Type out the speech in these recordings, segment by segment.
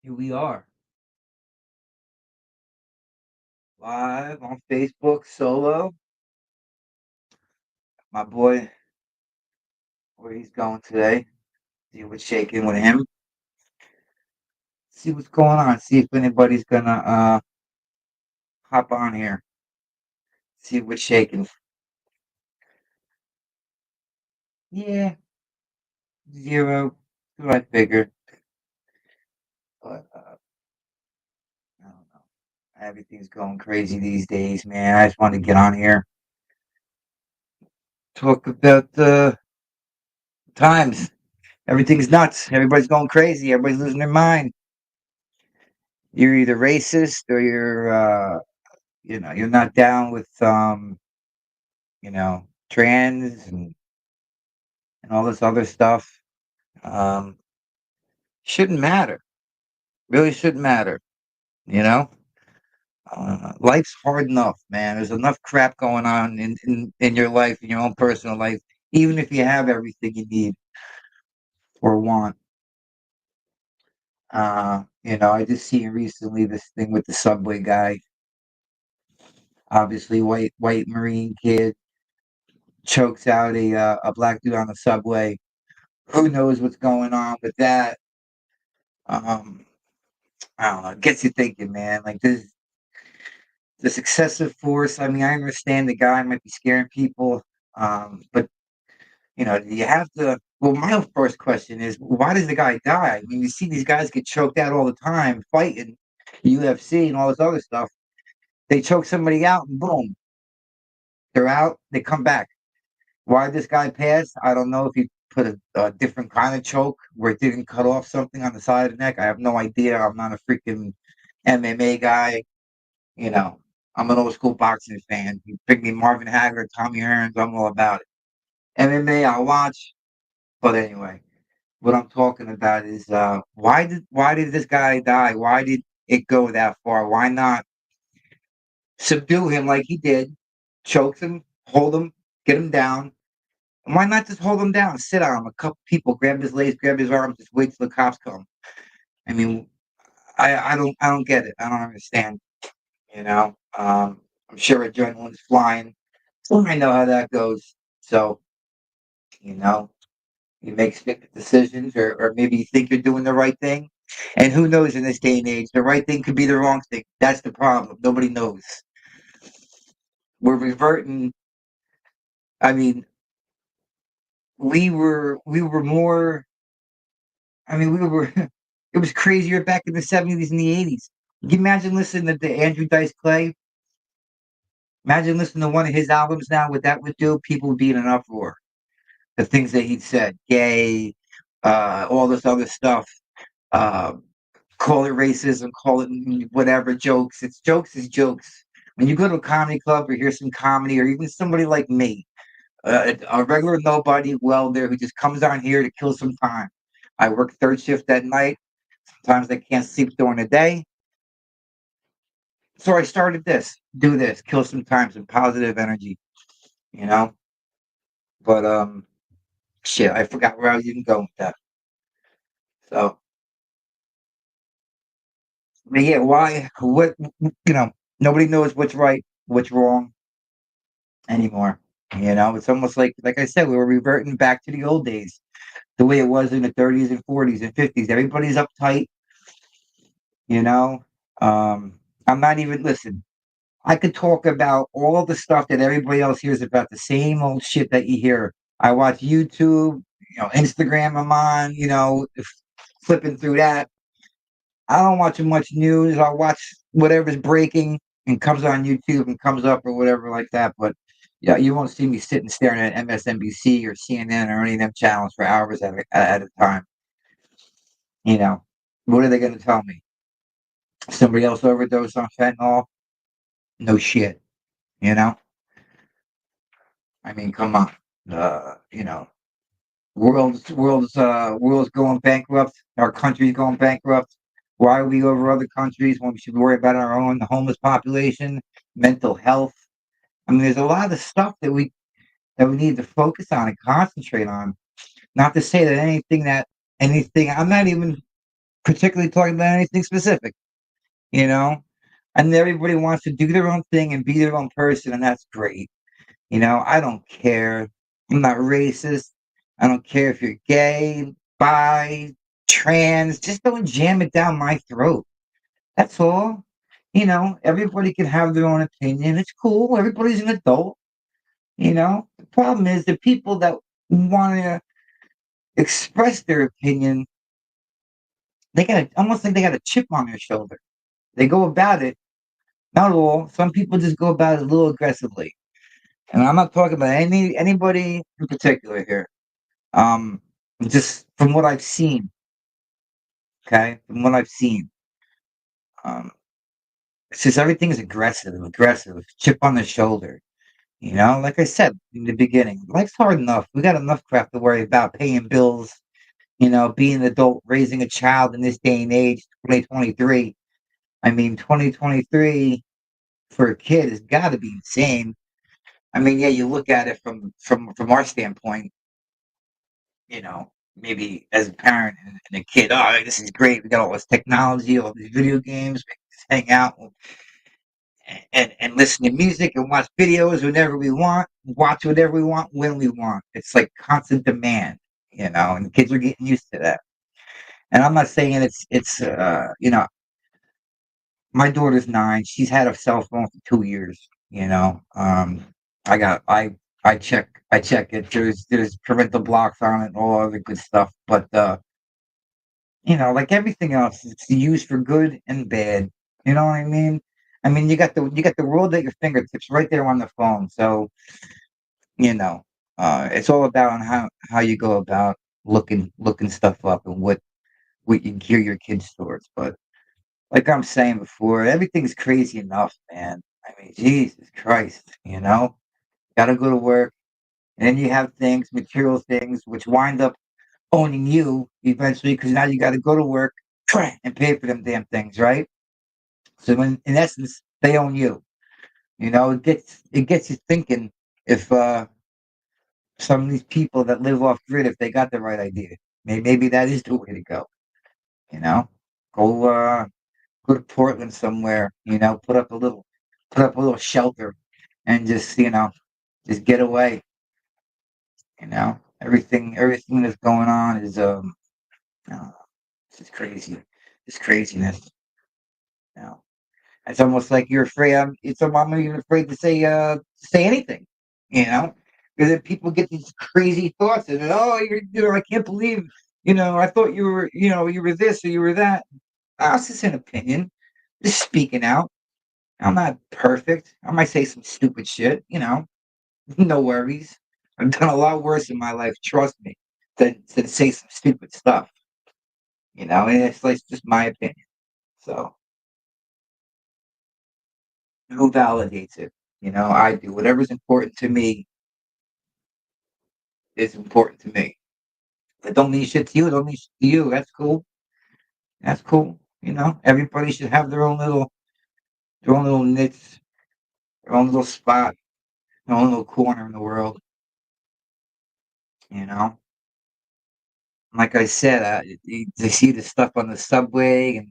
Here we are, live on Facebook solo. My boy, where he's going today. See what's shaking with him. See what's going on. See if anybody's gonna hop on here. See what's shaking. Yeah, zero. That's what I figured. But I don't know. Everything's going crazy these days, man. I just wanted to get on here, talk about the times. Everything's nuts. Everybody's going crazy. Everybody's losing their mind. You're either racist or you're not down with trans and all this other stuff. Um, shouldn't matter. Really shouldn't matter. You know, life's hard enough, man. There's enough crap going on in your life, in your own personal life, even if you have everything you need or want. I just seen recently this thing with the subway guy. Obviously, white Marine kid chokes out a black dude on the subway. Who knows what's going on with that? Um, I don't know. It gets you thinking, man. Like this excessive force. I mean, I understand the guy might be scaring people, but do you have to? Well, my first question is, why does the guy die? I mean, you see these guys get choked out all the time fighting, UFC and all this other stuff. They choke somebody out, and boom, they're out. They come back. Why this guy passed? I don't know if he put a different kind of choke where it didn't cut off something on the side of the neck. I have no idea. I'm not a freaking MMA guy. You know, I'm an old school boxing fan. You pick me Marvin Hagler, Tommy Hearns, I'm all about it. MMA, I'll watch. But anyway, what I'm talking about is why did this guy die? Why did it go that far? Why not subdue him like he did? Choke him, hold him, get him down. And why not just hold him down, sit on him? A couple people grab his legs, grab his arms, just wait till the cops come. I mean, I don't get it. I don't understand. I'm sure adrenaline's flying. I know how that goes. So, you know, you make stupid decisions, or maybe you think you're doing the right thing. And who knows in this day and age, the right thing could be the wrong thing. That's the problem. Nobody knows. We're reverting. I mean, we were more. I mean, we were. It was crazier back in the '70s and the '80s. Can you imagine listening to Andrew Dice Clay? Imagine listening to one of his albums now. What that would do? People would be in an uproar. The things that he'd said, gay, all this other stuff. Uh, call it racism, call it whatever, jokes. It's jokes is jokes. When you go to a comedy club or hear some comedy, or even somebody like me, a regular nobody welder who just comes on here to kill some time. I work third shift at night. Sometimes I can't sleep during the day. So I started do this, kill some time, some positive energy, you know? But shit, I forgot where I was even going with that. So but yeah, why nobody knows what's right, what's wrong anymore. It's almost like I said, we were reverting back to the old days, the way it was in the 30s and 40s and 50s. Everybody's uptight, you know. I'm not even listen. I could talk about all the stuff that everybody else hears about, the same old shit that you hear. I watch YouTube, Instagram. I'm on, flipping through that. I don't watch much news. I'll watch whatever's breaking and comes on YouTube and comes up or whatever like that. But yeah, you won't see me sitting staring at MSNBC or CNN or any of them channels for hours at a time. What are they going to tell me? Somebody else overdosed on fentanyl? No shit. You know, I mean, come on. Uh, you know, world's going bankrupt. Our country's going bankrupt. Why are we over other countries when we should worry about our own homeless population, mental health? I mean, there's a lot of stuff that we need to focus on and concentrate on. Not to say that anything. I'm not even particularly talking about anything specific, you know? And everybody wants to do their own thing and be their own person, and that's great. I don't care. I'm not racist. I don't care if you're gay, bi, trans. Just don't jam it down my throat. That's all. Everybody can have their own opinion. It's cool. Everybody's an adult. The problem is the people that want to express their opinion, they got almost like they got a chip on their shoulder. They go about it, not all. Some people just go about it a little aggressively. And I'm not talking about anybody in particular here. Um, just from what I've seen, okay? From what I've seen, um, it's just everything is aggressive, chip on the shoulder. Like I said in the beginning, life's hard enough. We got enough crap to worry about, paying bills, being an adult, raising a child in this day and age, 2023. I mean, 2023 for a kid has got to be insane. I mean, yeah, you look at it from our standpoint, maybe as a parent and a kid, oh, this is great. We got all this technology, all these video games, we can just hang out and listen to music and watch videos whenever we want, watch whatever we want when we want. It's like constant demand, and the kids are getting used to that. And I'm not saying my daughter's 9. She's had a cell phone for 2 years. I got I check it. There's parental blocks on it and all other good stuff. But like everything else, it's used for good and bad. You know what I mean? I mean, you got the world at your fingertips right there on the phone. So you know, it's all about on how you go about looking stuff up and what you gear your kids towards. But like I'm saying before, everything's crazy enough, man. I mean, Jesus Christ, gotta go to work, and then you have things, material things, which wind up owning you eventually because now you got to go to work and pay for them damn things, right? So in essence, they own you. It gets you thinking if some of these people that live off grid, if they got the right idea, maybe that is the way to go. You know, go go to Portland somewhere. Put up a little shelter and just get away. Everything that's going on is uh, it's just crazy. It's craziness. You know. It's almost like you're afraid. I'm even afraid to say anything. You know, because then people get these crazy thoughts and oh, I can't believe. I thought you were this or you were that. It's just an opinion. Just speaking out. I'm not perfect. I might say some stupid shit. No worries. I've done a lot worse in my life. Trust me. Than say some stupid stuff. And it's like just my opinion. So who validates it? I do. Whatever's important to me is important to me. If it don't mean shit to you, it don't mean shit to you. That's cool. That's cool. Everybody should have their own little niche, their own little spot, their own little corner in the world. You know, like I said, you see the stuff on the subway,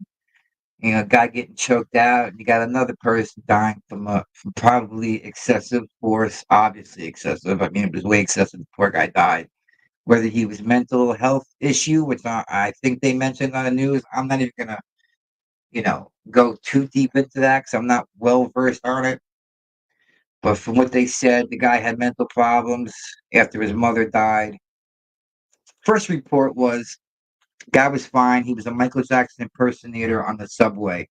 and a guy getting choked out, and you got another person dying from probably excessive force. Obviously excessive. I mean, it was way excessive. The poor guy died. Whether he was mental health issue, which I think they mentioned on the news. I'm not even gonna, go too deep into that because I'm not well versed on it. But from what they said, the guy had mental problems after his mother died. First report was guy was fine. He was a Michael Jackson impersonator on the subway.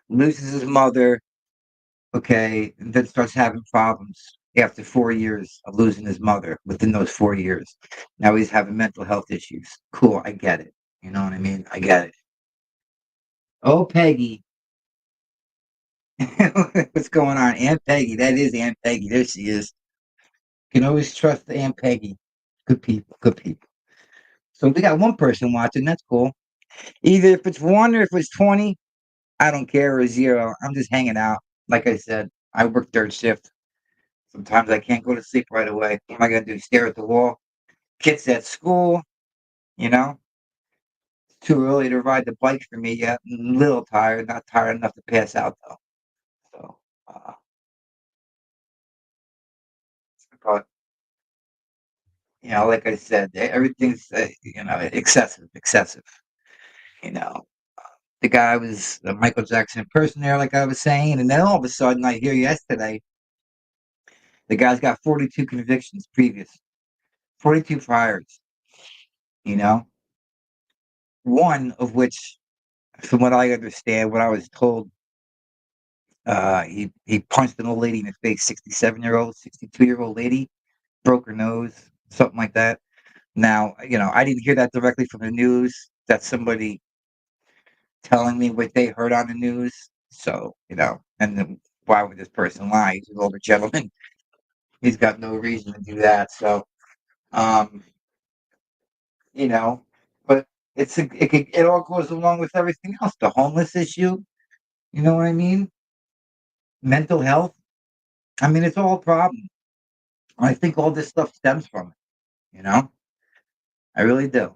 Loses his mother, okay, and then starts having problems after 4 years of losing his mother within those 4 years. Now he's having mental health issues. Cool, I get it. You know what I mean? I get it. Oh, Peggy. What's going on? Aunt Peggy. That is Aunt Peggy. There she is. You can always trust Aunt Peggy. Good people. Good people. So we got one person watching. That's cool. Either if it's one or if it's 20, I don't care, or zero. I'm just hanging out. Like I said, I work third shift. Sometimes I can't go to sleep right away. What am I going to do? Stare at the wall? Kids at school, you know? too early to ride the bike for me yet. I'm a little tired, not tired enough to pass out though. So, but like I said, everything's excessive. You know, the guy was a Michael Jackson impersonator, like I was saying, and then all of a sudden, I hear yesterday the guy's got 42 convictions previous, 42 priors. You know, one of which, from what I understand, what I was told, he punched an old lady in the face, 67-year-old, 62-year-old lady, broke her nose, something like that. Now, I didn't hear that directly from the news. That's somebody telling me what they heard on the news. So, and then why would this person lie? He's an older gentleman. He's got no reason to do that. So, um, you know, but it all goes along with everything else. The homeless issue, you know what I mean? Mental health. I mean, it's all a problem. I think all this stuff stems from it, I really do.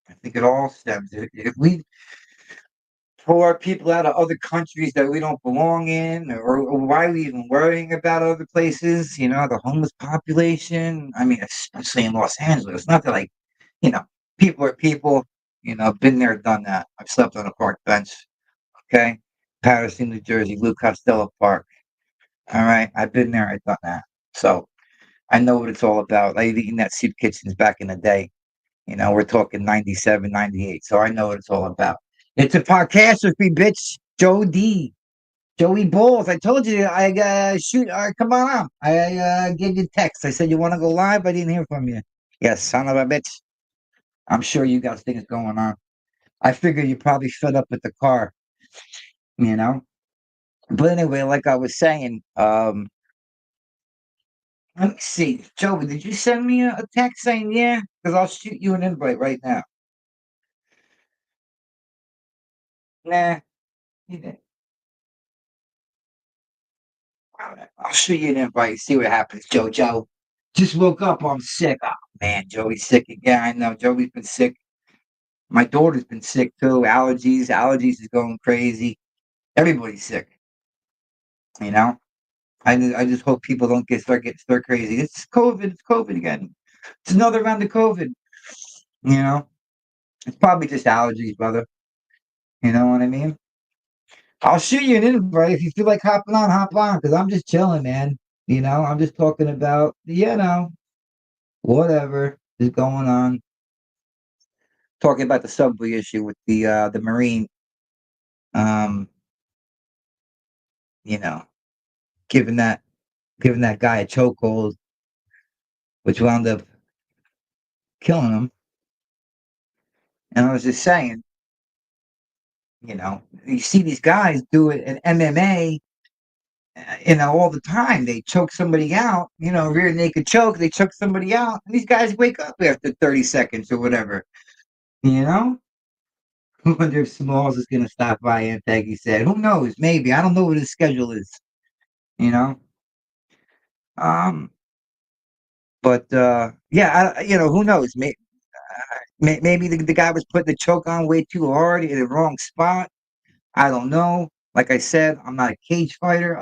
I think it all stems. If we pull our people out of other countries that we don't belong in, or why are we even worrying about other places? The homeless population. I mean, especially in Los Angeles. Not that you know, people are people. Been there, done that. I've slept on a park bench. Okay, Patterson, New Jersey, Lou Costello Park. All right, I've been there. I've done that. So I know what it's all about. I've eaten at soup kitchens back in the day. We're talking 97, 98. So I know what it's all about. It's a podcastrophy, bitch. Joey Balls. I told you I shoot. All right, come on up. I gave you a text. I said you want to go live. I didn't hear from you. Yes, son of a bitch. I'm sure you got things going on. I figure you're probably fed up with the car, you know. But anyway, like I was saying, let me see. Joey, did you send me a text saying yeah? Because I'll shoot you an invite right now. Nah, you didn't. All right, I'll shoot you an invite. See what happens, JoJo. Just woke up. I'm sick. Oh man, Joey's sick again. I know Joey's been sick. My daughter's been sick too. Allergies is going crazy. Everybody's sick. You know. I just hope people don't start getting stir crazy. It's COVID. It's COVID again. It's another round of COVID. You know. It's probably just allergies, brother. You know what I mean? I'll shoot you an invite if you feel like hopping on, hop on, because I'm just chilling, man. I'm just talking about, whatever is going on. Talking about the subway issue with the Marine, um, you know, giving that giving that guy a chokehold, which wound up killing him. And I was just saying, you see these guys do it in MMA, all the time. They choke somebody out, rear naked choke. They choke somebody out, and these guys wake up after 30 seconds or whatever. You know, I wonder if Smalls is going to stop by. Aunt Peggy said, "Who knows? Maybe. I don't know what his schedule is." You know, um, but yeah, who knows? Maybe the guy was putting the choke on way too hard in the wrong spot. I don't know. Like I said, I'm not a cage fighter.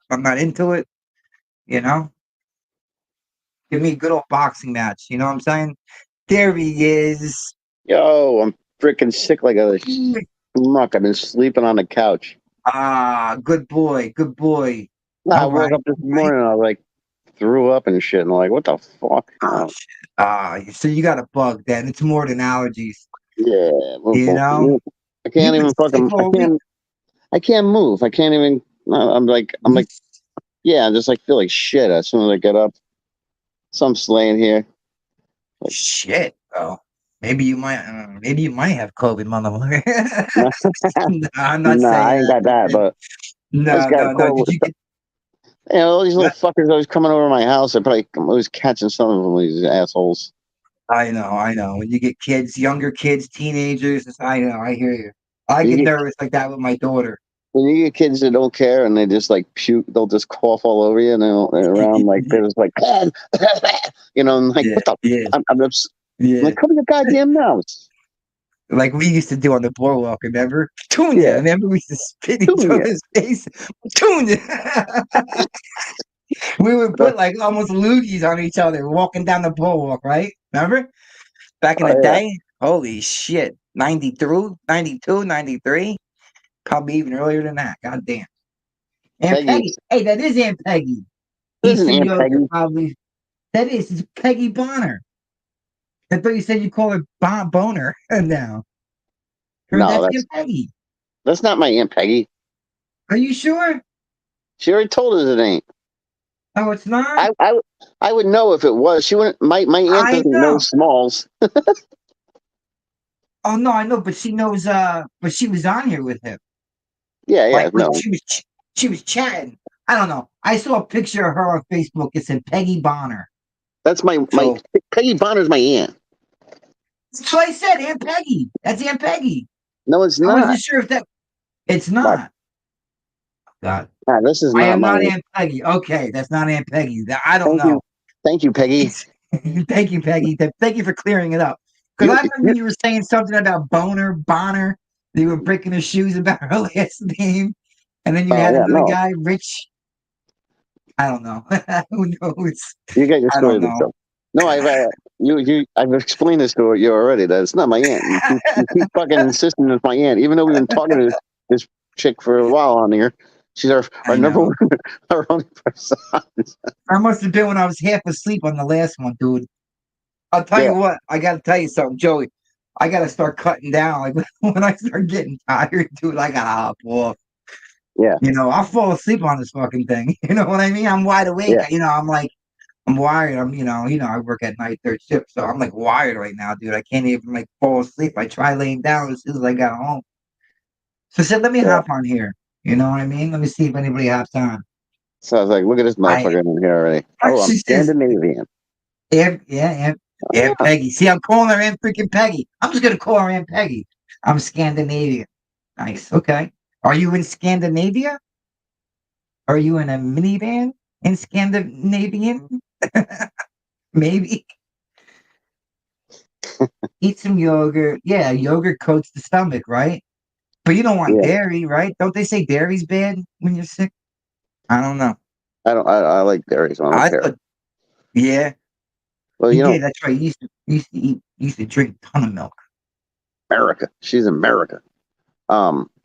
I'm not into it. You know, give me a good old boxing match. You know what I'm saying? There he is. Yo, I'm freaking sick like a schmuck. I've been sleeping on the couch. Ah, good boy, good boy. Nah, I All woke right, up this all right. morning and I like threw up and shit. And I'm like, what the fuck? Oh shit. So you got a bug then. It's more than allergies. Yeah, You know? I You've can't been even sick fucking. all week. I can't move. I can't even. I'm like, yeah. I just like feel like shit as soon as I get up. So I'm just laying here. Like, Shit, bro. Maybe you might have COVID, motherfucker. No, I'm not nah, I saying ain't that. got that. But I just No, got no, a no. cold. Did you get All these little what? fuckers always coming over to my house. I'm always catching some of them. These assholes. I know. When you get kids, younger kids, teenagers, I know, I hear you. I You get get nervous like that with my daughter. when you get kids that don't care and they just like puke, they'll just cough all over you and they're around like they're just like, and like Yeah, what the? yeah, I'm yeah. like, cover your goddamn mouth. like we used to do on the boardwalk. Remember? Petunia. Yeah. Remember we used to spit each Petunia. other's face. Petunia. We would put like almost loogies on each other walking down the boardwalk, right? Remember? Back in Oh the yeah. day? Holy shit. 93, 92, 93? Probably even earlier than that. God damn. Aunt Peggy. Peggy. Hey, that is Aunt Peggy. Eat Listen, some Aunt yogurt, Peggy. probably. That is it's Peggy Bonner. I thought you said you call her Boner now. Heard No, that's Aunt Peggy. that's not my Aunt Peggy. Are you sure? She already told us it ain't. Oh, it's not? I would know if it was. She wouldn't. My aunt I doesn't know know. Smalls. Oh no, I know, but she knows but she was on here with him. Yeah, yeah, Like no. she was chatting. I don't know. I saw a picture of her on Facebook. It said Peggy Bonner. That's my So Peggy Bonner's my aunt. that's what I said, Aunt Peggy. That's Aunt Peggy. No, it's I not. wasn't sure if that it's What? not. God. Nah, this is I not am my not aunt. Aunt Peggy. Okay, that's not Aunt Peggy. I don't know. Thank you, Peggy. Thank you, Peggy. Thank you for clearing it up. Because You, I remember you you were saying something about Bonner. You were breaking her shoes about her last name. And then you oh had yeah, another no, guy, Rich. I don't know. Who knows? you got your I don't story to know. tell. No, I've explained this to you already. That it's not my aunt. You keep fucking insisting it's my aunt, even though we've been talking to this chick for a while on here. She's our I number know. one, our only person. I must have been when I was half asleep on the last one, dude. I'll tell Yeah, you what. I got to tell you something, Joey. I got to start cutting down. Like when I start getting tired, dude, I got to hop off. yeah, I'll fall asleep on this fucking thing. You know what I mean? I'm wide awake. yeah, I'm like, I'm wired. I work at night third shift, so I'm like wired right now, dude. I can't even like fall asleep. I try laying down as soon as I got home. So I said, let me yeah. hop on here. You know what I mean? Let me see if anybody hops on. So I was like, look at this I motherfucker in here already. Oh, I'm she says, Scandinavian. Aunt Peggy. See, I'm calling her Aunt freaking Peggy. I'm just gonna call her Aunt Peggy. I'm Scandinavian. Nice. Okay. Are you in Scandinavia? Are you in a minivan in Scandinavian? Maybe. Eat some yogurt. Yeah, yogurt coats the stomach, right? But you don't want Yeah, dairy, right? Don't they say dairy's bad when you're sick? I don't know. I don't. I like dairy, so I don't I care. thought, yeah, Well, you did. That's right. You used to drink a ton of milk. America. She's America.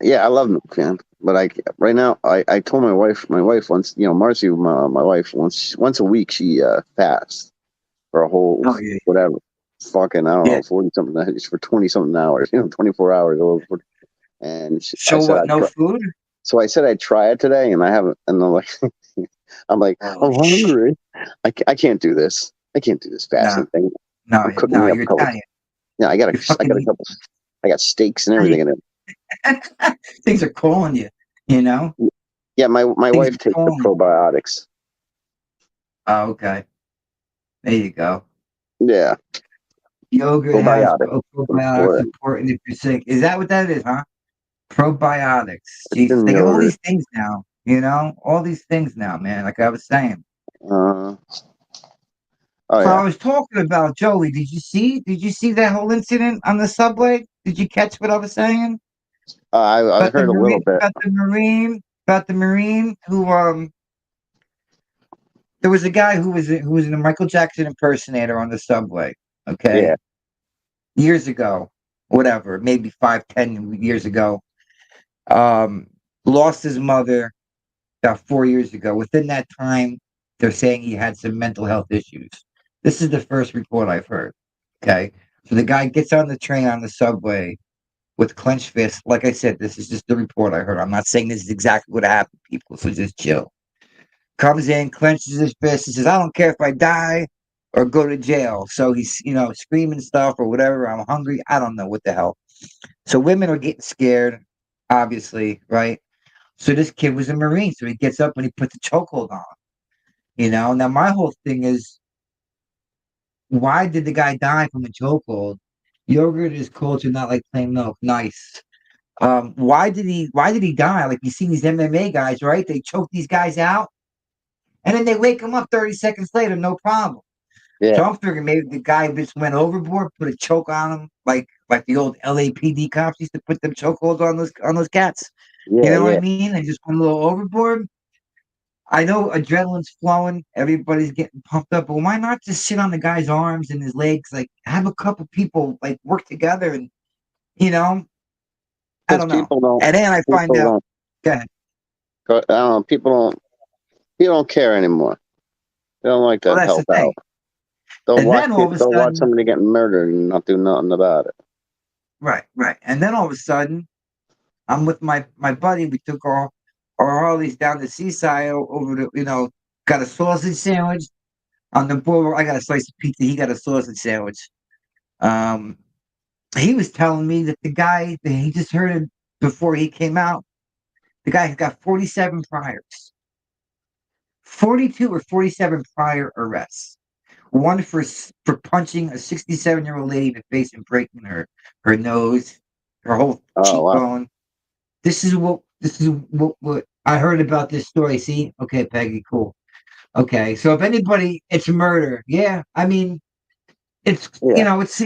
Yeah, I love milk, man. But right now, I told my wife once, Marcy, my wife, once a week, she fasts for a whole, Oh yeah, whatever, fucking, I don't yeah. know, 40 something, for 20 something hours, 24 hours. And I So said, what? No food? so I said, I'd try it today. And I haven't, and I'm like, I'm Holy shit! hungry. I can't do this. I can't do this No, fasting thing. no, I'm cooking no. me up a You're couple. Italian. Yeah, You're I got a fucking. couple. I got steaks and everything in it. Things are calling you. You know, Yeah, my things wife are takes the calling you. probiotics. Oh, okay. There you go. Yeah, Yogurt has probiotic probiotics for it. important if you're sick. Is that what that is, huh? Probiotics. It's Jesus, in they got all yogurt. these things now. All these things now, man. Like I was saying. Uh, oh So yeah, I was talking about Joey. Did you see that whole incident on the subway? Did you catch what I was saying I about the heard a little marine? bit. About the marine who there was a guy who was a Michael Jackson impersonator on the subway. Yeah, Okay, years ago, whatever, maybe 5, 10 years ago. Um, lost his mother about 4 years ago. Within that time, they're saying he had some mental health issues. This is the first report I've heard. Okay. So the guy gets on the train on the subway with clenched fists. Like I said, this is just the report I heard. I'm not saying this is exactly what happened, people. So just chill. Comes in, clenches his fist. He says, I don't care if I die or go to jail. So he's, screaming stuff or whatever. I'm hungry. I don't know what the hell. So women are getting scared, obviously, right? So this kid was a Marine. So he gets up and he puts a chokehold on. Now my whole thing is, why did the guy die from a chokehold? Yogurt is culture, not like plain milk. Nice. Why did he die? Like you see these MMA guys, right? They choke these guys out and then they wake them up 30 seconds later, no problem. yeah, So I'm figuring maybe the guy just went overboard, put a choke on him, like the old LAPD cops used to put them chokeholds on those cats. You Yeah, know what I yeah. mean? They just went a little overboard. I know adrenaline's flowing, everybody's getting pumped up, but why not just sit on the guy's arms and his legs? Like have a couple people like work together and you know, I Because don't know. And then I find people out, don't, go ahead. I don't know, people don't care anymore. They don't like Well, to that's the help thing. out. They'll And watch then all of people, a they'll watch sudden, somebody getting murdered and not do nothing about it. right, right. And then all of a sudden, I'm with my buddy. We took our Harleys down the seaside over the, got a sausage sandwich on the boardwalk. I got a slice of pizza. He got a sausage sandwich. Um, he was telling me that the guy that he just heard before he came out, the guy has got 47 priors, 42 or 47 prior arrests. One for punching a 67-year-old lady in the face and breaking her nose, her whole Oh, wow. cheekbone. This is what I heard about this story. See, okay, Peggy, cool. Okay, so if anybody, it's murder. Yeah, I mean, it's Yeah. it's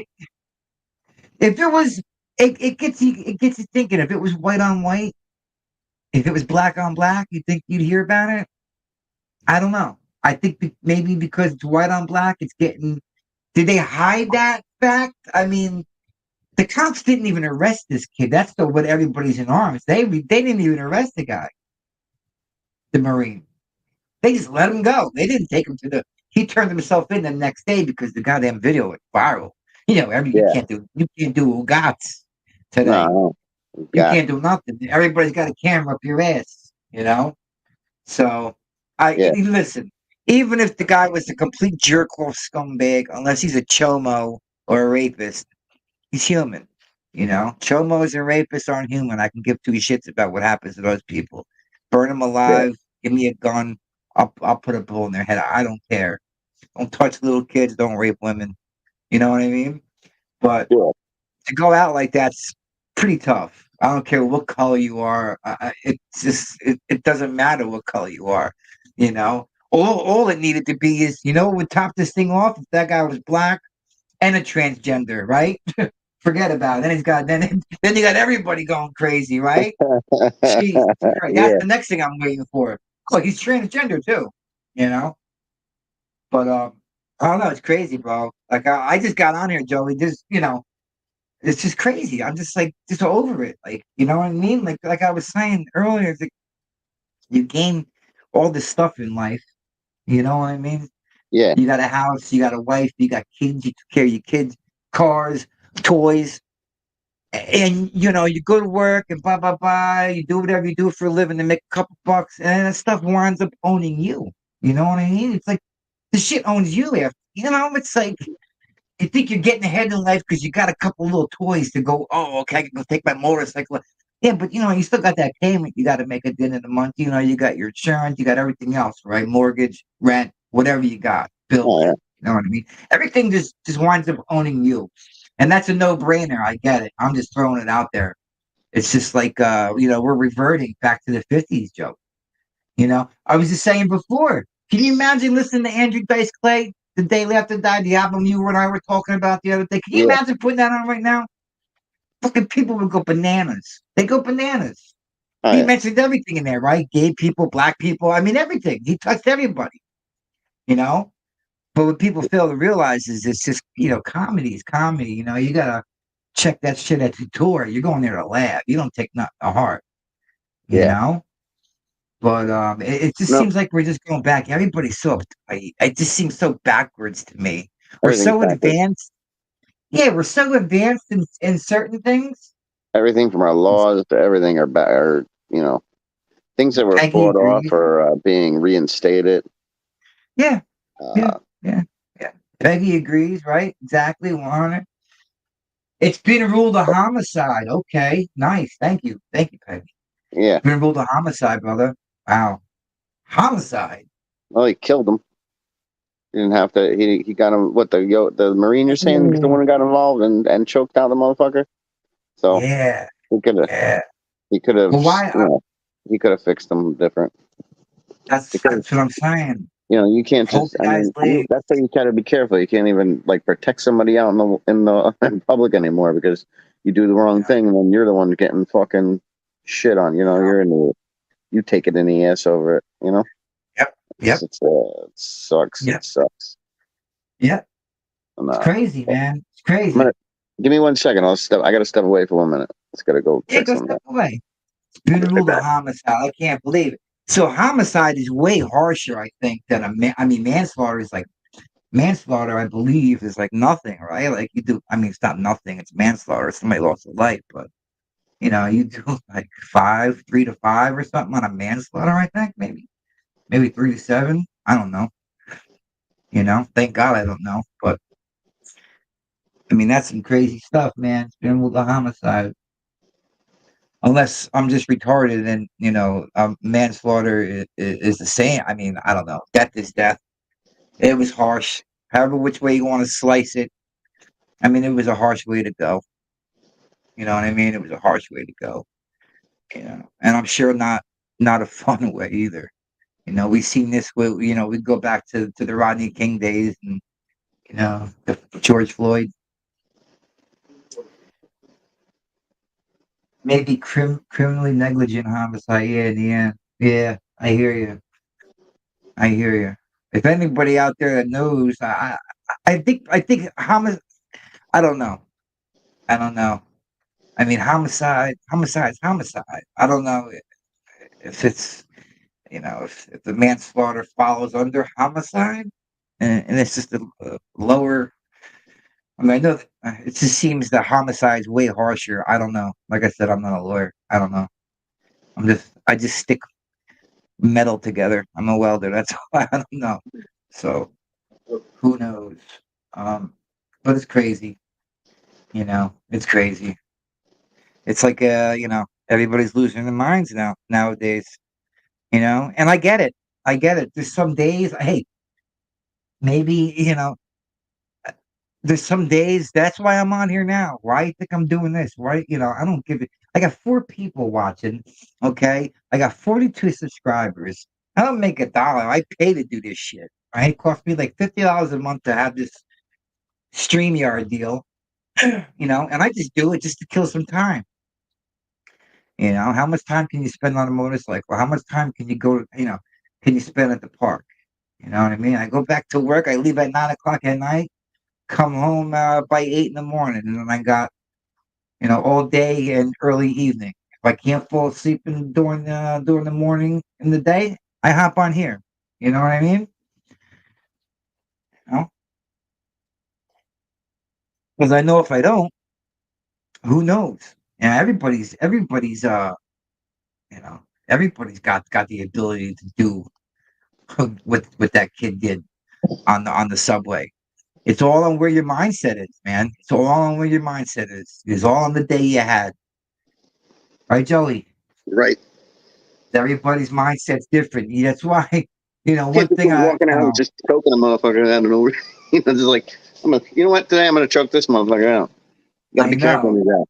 if it was, it gets you thinking. If it was white on white, if it was black on black, you think you'd hear about it? I don't know. I think maybe because it's white on black, it's getting. Did they hide that fact? I mean, the cops didn't even arrest this kid. That's the what everybody's in arms. They didn't even arrest the guy, the Marine. They just let him go. They didn't take him to the. He turned himself in the next day because the goddamn video went viral. You Yeah. can't do Ugats today. No, You got, can't do nothing. Everybody's got a camera up your ass. So yeah. listen. Even if the guy was a complete jerk off scumbag, unless he's a chomo or a rapist, he's human. Chomos and rapists aren't human. I can give two shits about what happens to those people. Burn them Yeah. alive. Give me a gun. I'll put a bullet in their head. I don't care. Don't touch little kids. Don't rape women. You know what I mean? But Yeah. to go out like that's pretty tough. I don't care what color you are. It doesn't matter what color you are. All it needed to be is what would top this thing off if that guy was black and a transgender, right? Forget about it. Then you got everybody going crazy, right? Jesus Christ. That's Yeah. the next thing I'm waiting for. Oh, he's transgender too, you know? But I don't know, it's crazy, bro. Like I just got on here, Joey. It's just crazy. I'm just like just over it. Like, you know what I mean? Like I was saying earlier, it's like you gain all this stuff in life. You know what I mean? Yeah. You got a house, you got a wife, you got kids, you take care of your kids, cars, toys. And you go to work and blah blah blah. You do whatever you do for a living to make a couple bucks, and that stuff winds up owning you. You know what I mean? It's like the shit owns you after. It's like you think you're getting ahead in life because you got a couple little toys to go. Oh, okay, I can go take my motorcycle. Yeah, but you still got that payment you got to make at the end of the month. You got your insurance, you got everything else, right? Mortgage, rent, whatever you got, bills. Oh, yeah. You know what I mean? Everything just winds up owning you. And that's a no-brainer. I get it. I'm just throwing it out there. It's just like we're reverting back to the 50s, Joe. I was just saying before. Can you imagine listening to Andrew Dice Clay the day after died, the album you and I were talking about the other day? Can you Yeah. imagine putting that on right now? Fucking people would go bananas. They go bananas. Oh, He yeah. mentioned everything in there, right? Gay people, black people. I mean, everything. He touched everybody, you know? But what people fail to realize is it's just, comedy is comedy. You gotta check that shit at the tour. You're going there to laugh. You don't take nothing to heart, you Yeah. know? But it just No, seems like we're just going back. Everybody's so uptight. It just seems so backwards to me. We're everything's so backwards. advanced. Yeah, we're so advanced in certain things. Everything from our laws to everything are back, things that were Peggy fought off agrees. are being reinstated. Yeah, yeah, Uh, yeah, yeah. Peggy agrees, right? Exactly, 100. It's been ruled a homicide. Okay, nice. Thank you, Peggy. yeah. Been ruled a homicide, brother. Wow, homicide. Well, he killed him. He didn't have to. He got him. What the Marine you're saying is the one Ooh, who got involved and choked out the motherfucker. So yeah, he could have. yeah. He could have. Well, why? He could have fixed them different. That's Because what I'm saying. You can't Hope just. the I guy's mean, leg. that's why you gotta be careful. You can't even like protect somebody out in the in public anymore because you do the wrong Yeah, thing and then you're the one getting fucking shit on. yeah. You're in the you take it in the ass over it. Yep. It's, Yep. it's it sucks. It Yep. sucks. Yep. And, It's crazy, man. It's I'm gonna crazy. give me 1 second. I gotta step away for 1 minute. Just gotta go Yeah, check go something step out. away. I'll be right Been back. a homicide. I can't believe it. So homicide is way harsher, I think, than I mean, manslaughter is like manslaughter. I believe is like nothing, right? Like you do. I mean, it's not nothing. It's manslaughter. Somebody lost a life, but you do like 3 to 5 or something on a manslaughter. I think maybe 3 to 7. I don't know. Thank God I don't know. But I mean, that's some crazy stuff, man. It's been with the homicide. Unless I'm just retarded and manslaughter is the same. I mean, I don't know. Death is death. It was harsh. However, which way you want to slice it. I mean, it was a harsh way to go. You know what I mean? It was a harsh way to go. And I'm sure not a fun way either. We've seen this with we go back to the Rodney King days and the George Floyd. Maybe criminally negligent homicide. Yeah, in the end. Yeah, I hear you. I hear you. If anybody out there that knows, I think homicide. I don't know. I don't know. I mean, homicide is homicide. I don't know if it's if the manslaughter follows under homicide, and it's just a lower. I mean, I know that, it just seems that homicide is way harsher. I don't know. Like I said, I'm not a lawyer. I don't know. I just stick metal together. I'm a welder. That's why I don't know. So who knows? Um, but it's crazy. It's crazy. It's like everybody's losing their minds nowadays. And I get it. I get it. There's some days. Hey, maybe there's some days. That's why I'm on here now. Why you think I'm doing this? Why I don't give it. I got 4 people watching. Okay, I got 42 subscribers. I don't make $1. I pay to do this shit. Right? It costs me like $50 a month to have this StreamYard deal. And I just do it just to kill some time. How much time can you spend on a motorcycle? How much time can you can you spend at the park? You know what I mean? I go back to work. I leave at 9 o'clock at night. Come home by 8 in the morning, and then I got all day and early evening. If I can't fall asleep during the morning in the day, I hop on here. You know what I mean? You know, because I know if I don't, who knows? And you know everybody's got the ability to do what that kid did on the subway. It's all on where your mindset is, man. It's all on where your mindset is. It's all on the day you had. Right, Joey? Right. Everybody's mindset's different. That's why, Can't one just thing be walking out just choking a motherfucker out of nowhere. Just like you know what? Today I'm gonna choke this motherfucker out. You gotta I be careful know. with that.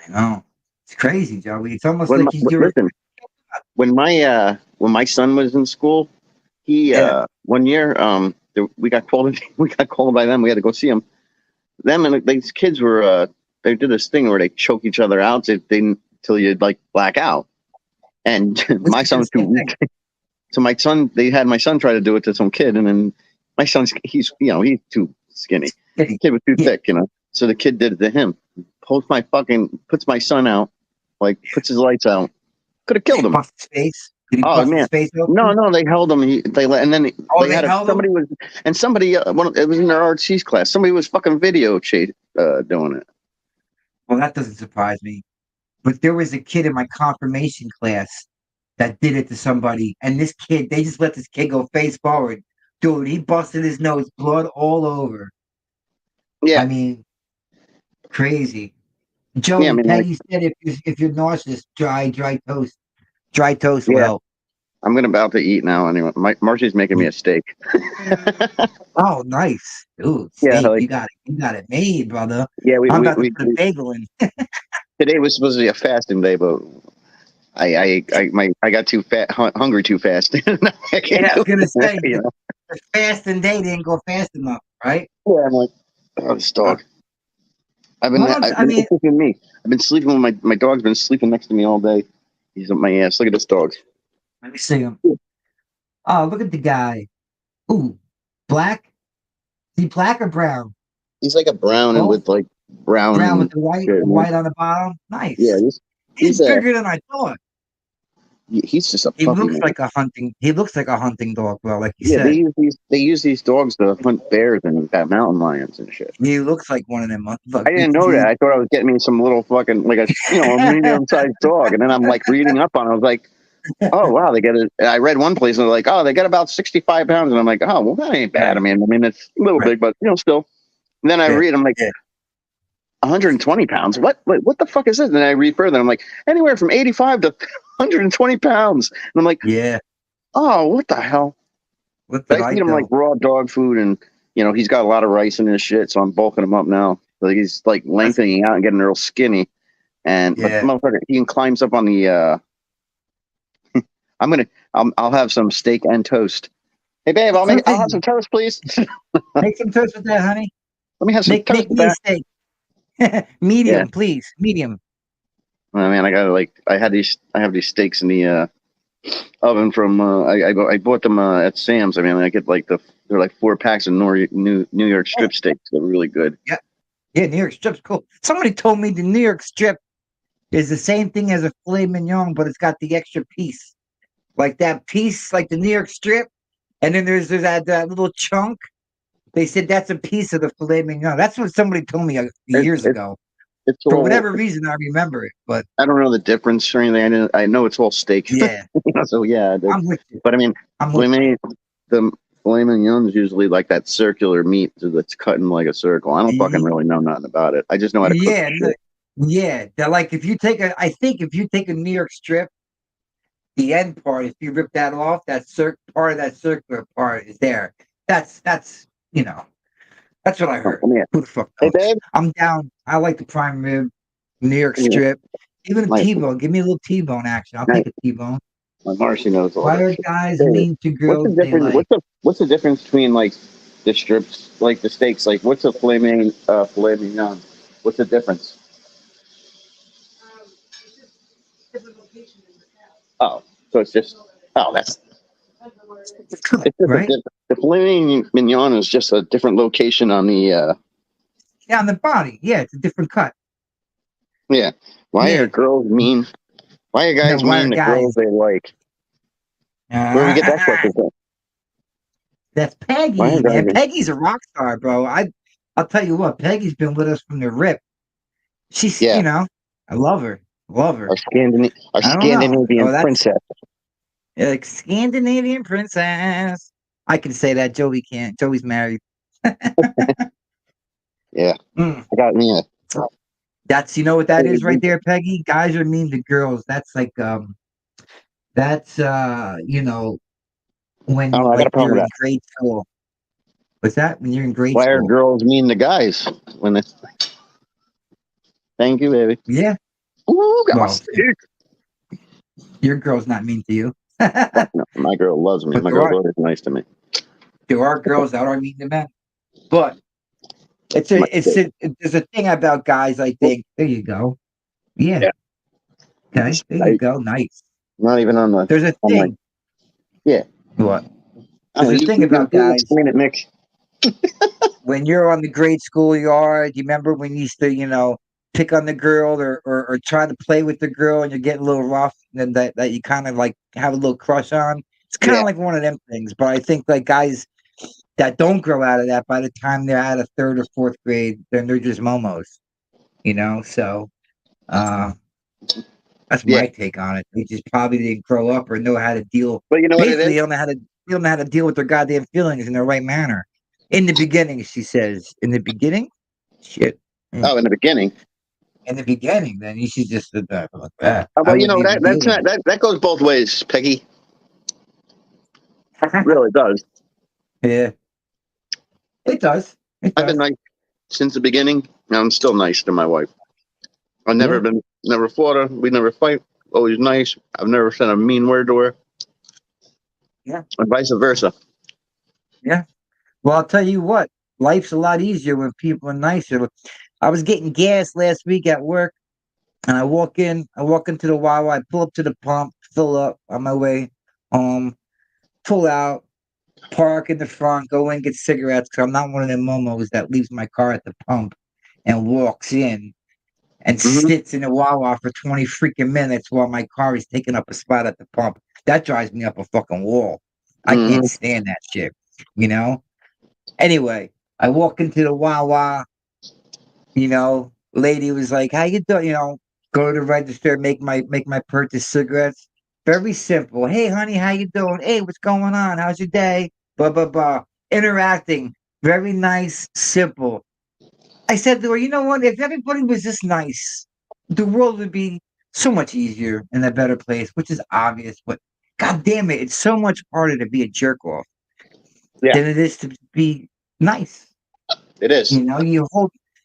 I know. It's crazy, Joey. It's almost When like my, you're listen, when my son was in school, he yeah. 1 year we got called we got called by them. We had to go see him. Them and these kids were they did this thing where they choke each other out till you like black out. And We my should do son the was too same thing. weak. So they had my son try to do it to some kid, and then my son's he's too skinny. Kitty. Kid was too Yeah. thick. So the kid did it to him. Puts my son out, like puts his lights out. Could have Did killed he him. bust his face? Did he Oh bust his man, face no, open? no, they held him. And then Oh, they they had held him? somebody was and somebody it was in their RT's class. Somebody was fucking doing it. Well, that doesn't surprise me. But there was a kid in my confirmation class that did it to somebody, and this kid, they just let this kid go face forward. Dude, he busted his nose, blood all over. I Yeah, mean, crazy. yeah. I Joey, mean, like, Peggy said if you're nauseous, dry toast will yeah. help. I'm gonna about to eat now. Anyway, Marcy's making me a steak. Oh, nice, dude. Yeah, Steak, like you got it made, brother. yeah. I'm about to put a bagel in. Today was supposed to be a fasting day, but I got too fat, hungry too fast. I Yeah, I was gonna say, you know. the fast and they didn't go fast enough, right? Yeah, I'm like, oh, this Uh, dog. I've been, well, I've I been mean, it's been me. I've been sleeping with my dog's been sleeping next to me all day. He's up my ass. Look at this dog. let me see him. Oh, look at the guy. Ooh, black. Is he black or brown? He's like a brown and Both with like brown brown with and the white, shit. Man. white on the bottom. Yeah, Nice. He's he's bigger than I thought. he's just a He puppy, looks man. like a hunting. He looks like a hunting dog, bro. Like you Yeah, said, they use these dogs to hunt bears and mountain lions and shit. he looks like one of them. Look, I didn't know that. I thought I was getting me some little fucking like a medium sized dog, and then I'm like reading up on it. I was like, oh wow, they get it. I read one place and they're like, oh, they get about 65 pounds, and I'm like, oh well, that ain't bad. Right, I mean, it's a little right. big, but still. And then I Yeah, read, I'm like, yeah. 120 pounds. What the fuck is this? And then I read further, I'm like, anywhere from 85 to 120 pounds. And I'm like, Yeah. oh, what the hell? What But did I I feed him like do? raw dog food, and he's got a lot of rice in his shit, so I'm bulking him up now. Like he's like That's, lengthening out and getting real skinny. But yeah. motherfucker, he climbs up on the. I'll have some steak and toast. Hey babe, I'll have some toast, please. Make some toast with that, honey. Let me have some toast Make with me a that. steak. Yeah. Medium, please. Medium. Oh, man, I have these steaks in the oven from I bought them at Sam's. I mean, I get like they're like 4 packs of New York Yeah, strip steaks. They're really good. yeah, yeah. New York strip's cool. Somebody told me the New York strip is the same thing as a filet mignon, but it's got the extra piece, like that piece, like the New York strip, and then there's that little chunk. They said that's a piece of the filet mignon. That's what somebody told me It, years it ago. it's For all whatever reason, I remember it. But I don't know the difference or anything. I know it's all steak. yeah, So yeah, I'm with you. but I mean, I'm with filet mignon, the filet mignon is usually like that circular meat that's cut in like a circle. I don't fucking you. really know nothing about it. I just know how to cook the Yeah, no, shit. yeah. They're like I think if you take a New York strip, the end part, if you rip that off, part of that circular part is there. That's that's what I Oh, heard. let me Who the fuck Hey knows? babe, I'm down. I like the prime rib, New York yeah, strip, even a my T-bone. Give me a little T-bone action. I'll my, take a T-bone. my Marcy knows all Why that are shit. guys Babe, mean to what's the girls they difference? like? What's the difference between like the strips, like the steaks? Like what's a filet mignon? What's the difference? Oh, so it's just that's It's good, it's just a right? different. The filet mignon is just a different location on the. Yeah, on the body. Yeah, it's a different cut. Yeah. Why are Yeah. girls mean? Why are No, guys why are mean to girls guys? they like? Where do we get that question from? That's Why are Peggy, man. guys? Peggy's a rock star, bro. I'll tell you what, Peggy's been with us from the rip. She's, Yeah, I love her. Love her. our I don't know. Scandinavian Oh, that's princess. like Scandinavian princess. I can say that. Joey can't. Joey's married. Yeah, Mm. I got me. That's what that is right there, Peggy. Guys are mean to girls. That's like that's Oh, when I got a like problem you're with in that. grade school. What's that? When you're in grade Why are school. girls mean to guys when it's? Thank you, baby. Yeah. Ooh, got my Well, steak. your girl's not mean to you. Fuck no, my girl loves me. But My girl's always nice to me. there are girls that are mean to men. But My steak. there's a thing about guys, I think. There you go. Yeah. Yeah, Okay. There you I, go. Nice. not even on the. There's a I'm like, thing. yeah. What? I don't There's know. a thing about You guys. explain it, Nick. When you're on the grade schoolyard, you remember when you used to, pick on the girl or try to play with the girl and you're getting a little rough and that you kind of like have a little crush on? It's kind Yeah, of like one of them things. But I think like guys that don't grow out of that by the time they're out of third or fourth grade, then they're just momos. So uh that's yeah. my take on it. They just probably didn't grow up or know how to deal. But you know what it Basically, is? they don't know how to deal with their goddamn feelings in the right manner. In the beginning, she says. In the beginning, shit. Oh, in the beginning. In the beginning, then you should just do that like that. I But wouldn't even deal that's with not that goes both ways, Peggy. it. Really does. Yeah, it does. It I've been does. nice since the beginning, and I'm still nice to my wife. I've Yeah. never fought her. We never fight. always nice. I've never said a mean word to her. Yeah. And vice versa. Yeah. Well, I'll tell you what, life's a lot easier when people are nicer. I was getting gas last week at work, and I walk into the Wawa, I pull up to the pump, fill up on my way home, pull out, park in the front, go in, get cigarettes, because I'm not one of them momos that leaves my car at the pump and walks in and Hmm. sits in the Wawa for 20 freaking minutes while my car is taking up a spot at the pump. That drives me up a fucking wall. I can't Hmm. stand that shit, you know? Anyway, I walk into the Wawa, lady was like, "How you doing?" Go to the register, make my purchase, cigarettes. Very simple. "Hey, honey, how you doing? Hey, what's going on? How's your day?" Blah blah blah. Interacting, very nice, simple. I said to her, "You know what? If everybody was this nice, the world would be so much easier and a better place." Which is obvious, but god damn it, it's so much harder to be a jerk off Yeah, than it is to be nice. it is.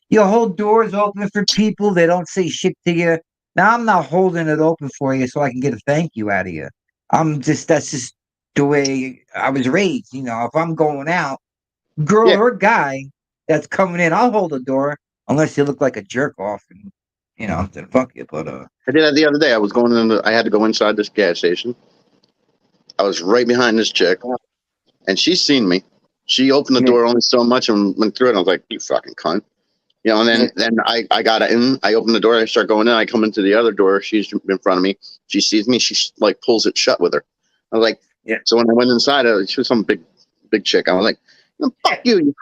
You hold doors open for people. They don't say shit to you. Now I'm not holding it open for you so I can get a thank you out of you. That's just the way I was raised. If I'm going out, girl Yeah, or guy that's coming in, I'll hold the door unless you look like a jerk off and then fuck you. But I did that the other day. I was going in. I had to go inside this gas station. I was right behind this chick, and she's seen me. She opened the yeah, door only so much and went through it. I was like, "You fucking cunt." And yeah, then I got in. I opened the door. I start going in. I come into the other door. She's in front of me. She sees me. She like pulls it shut with her. I was like, yeah, so when I went inside, she was some big chick. I was like, "Fuck you."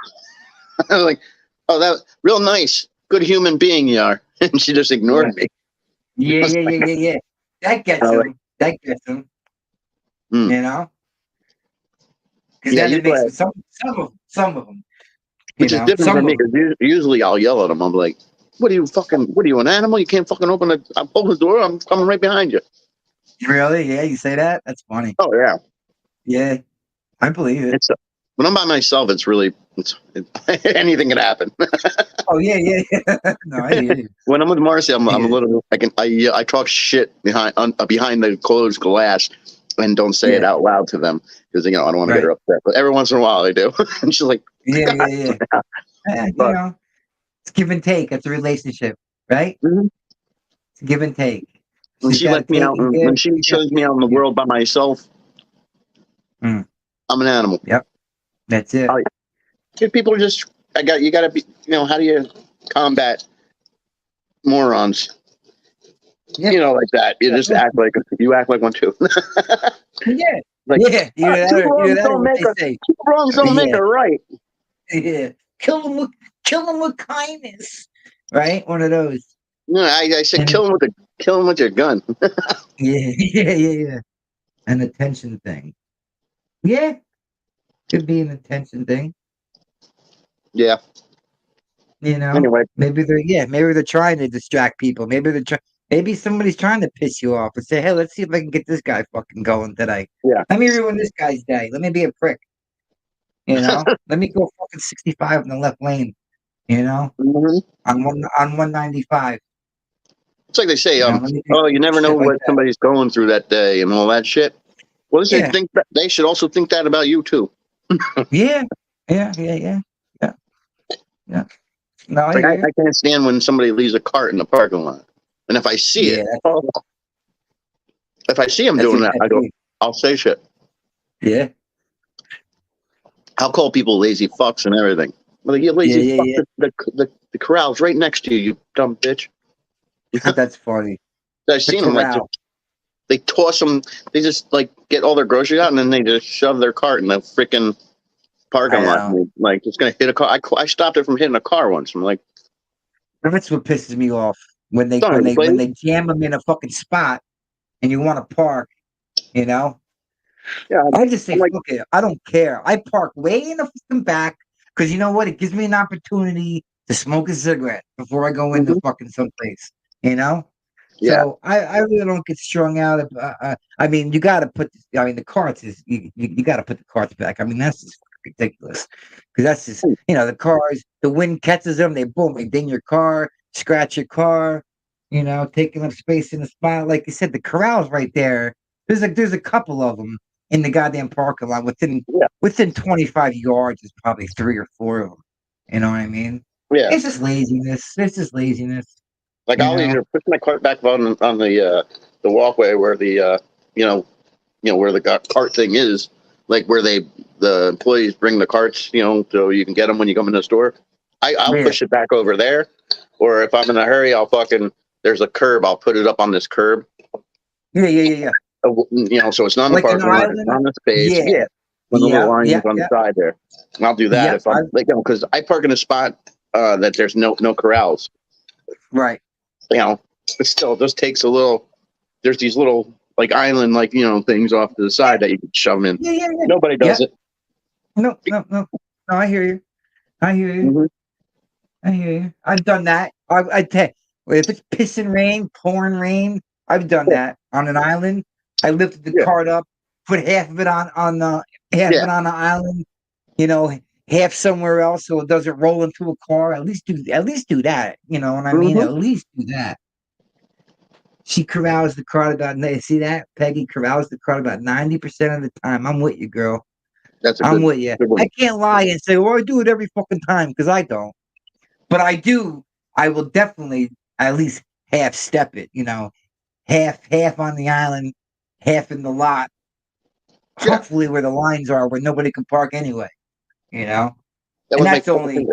I was like, "Oh, that real nice, good human being you are." And she just yeah, ignored me. yeah, I was yeah, like, yeah, yeah, yeah. That I gets was like, him. That gets him. hmm. You know, because Yeah, then it usually, makes some of them. which is different Some for me of them. because usually I'll yell at them. I'm like, what are you, an animal? You can't fucking open the door. I'm coming right behind you. Really? Yeah, you say that? That's funny. Oh yeah. Yeah, I believe it. It's when I'm by myself, anything can happen. Oh yeah, yeah, yeah. No, I hear you. When I'm with Marcy, I'm a Yeah, little. I talk shit behind the closed glass, and don't say it yeah, out loud to them because I don't want to get right. her upset. But every once in a while, I do, and she's like, Yeah, God. yeah, yeah. But It's give and take. It's a relationship, right? mhm. It's give and take. When She's she got to lets me take out, and and give. when she You got to shows me take out in and the give. world by myself, Mm, I'm an animal. yep, that's it. I, People are just. You got to be. How do you combat morons? Yeah, Like that. You just act like one too. yeah, Like, yeah. Either that two or wrongs don't what make they a say. two wrongs don't make Yeah, a right. yeah. Kill them with kindness, right? One of those. No, I said And kill him with your gun. yeah, yeah, yeah, yeah. An attention thing. Yeah, could be an attention thing. Yeah. You know, Anyway, maybe they're trying to distract people. Maybe somebody's trying to piss you off and say, "Hey, let's see if I can get this guy fucking going today. yeah. Let me ruin this guy's day. Let me be a prick. Let me go fucking 65 in the left lane. You know, Mhm. on 195. It's like they say, Let me do oh, you never know shit like what that. somebody's going through that day and all that shit. Well, Yeah, they should also think that about you too. yeah, yeah, yeah, yeah, yeah, yeah. No, I Like hear you. I can't stand when somebody leaves a cart in the parking lot, and Yeah, if I see him that's doing your that, pet I go, peeve. I'll say shit. Yeah, I'll call people lazy fucks and everything. I'm like, you yeah, lazy yeah, fuck, yeah. the corral's right next to you, you dumb bitch. That's funny. I've The seen them like corral. they toss them. They just like get all their groceries out and then they just shove their cart in the freaking I parking lot. know. Like it's gonna hit a car. I stopped it from hitting a car once. I'm like, That's what pisses me off when they when sorry, they when please. they jam them in a fucking spot and you want to park. You know, Yeah, I just say I'm like, fuck it. I don't care. I park way in the fucking back because you know what? It gives me an opportunity to smoke a cigarette before I go into mhm. fucking someplace. You know. Yeah, So I really don't get strung out. I mean, you got to put. I mean, the carts is you got to put the carts back. I mean, that's just fucking ridiculous because that's just the cars. The wind catches them. They boom. They ding your car, scratch your car. taking up space in the spot. Like you said, the corral's right there. There's a couple of them in the goddamn parking lot. Yeah, Within 25 yards, is probably 3 or 4 of them. You know what I mean? yeah. It's just laziness. It's just laziness. Like You I'll know? either push my cart back on the walkway where you know where the cart thing is, like where the employees bring the carts, so you can get them when you come in the store. I'll Yeah. push it back over there, or if I'm in a hurry, there's a curb. I'll put it up on this curb. Yeah. So it's not in the Like an parking lot. It's island. not in the space. Yeah. Yeah, when the little Yeah. line Yeah. is on the Yeah. side there, and I'll do that Yep. if I'm like, because I park in a spot that there's no corrals. Right. But still, it just takes a little. There's these little like island things off to the side that you can shove them in. Yeah. Nobody does Yeah. it. No. No. I hear you. I hear you. Hmm. I hear you. I've done that. I tell you, if it's pissing rain, pouring rain, I've done Yeah, that on an island. I lifted the yeah, cart up, put half of it on the yeah. island, you know, half somewhere else so it doesn't roll into a car. At least do that. You know what I mean? Hmm. At least do that. She corrals the cart about see that? Peggy corrals the cart about 90% of the time. I'm with you, girl. That's a I'm good with you. good one. I can't lie and say, well, I do it every fucking time because I don't. But I will definitely at least half step it, half on the island, half in the lot, Yeah, hopefully where the lines are where nobody can park anyway, you know? that And would make that's total only sense.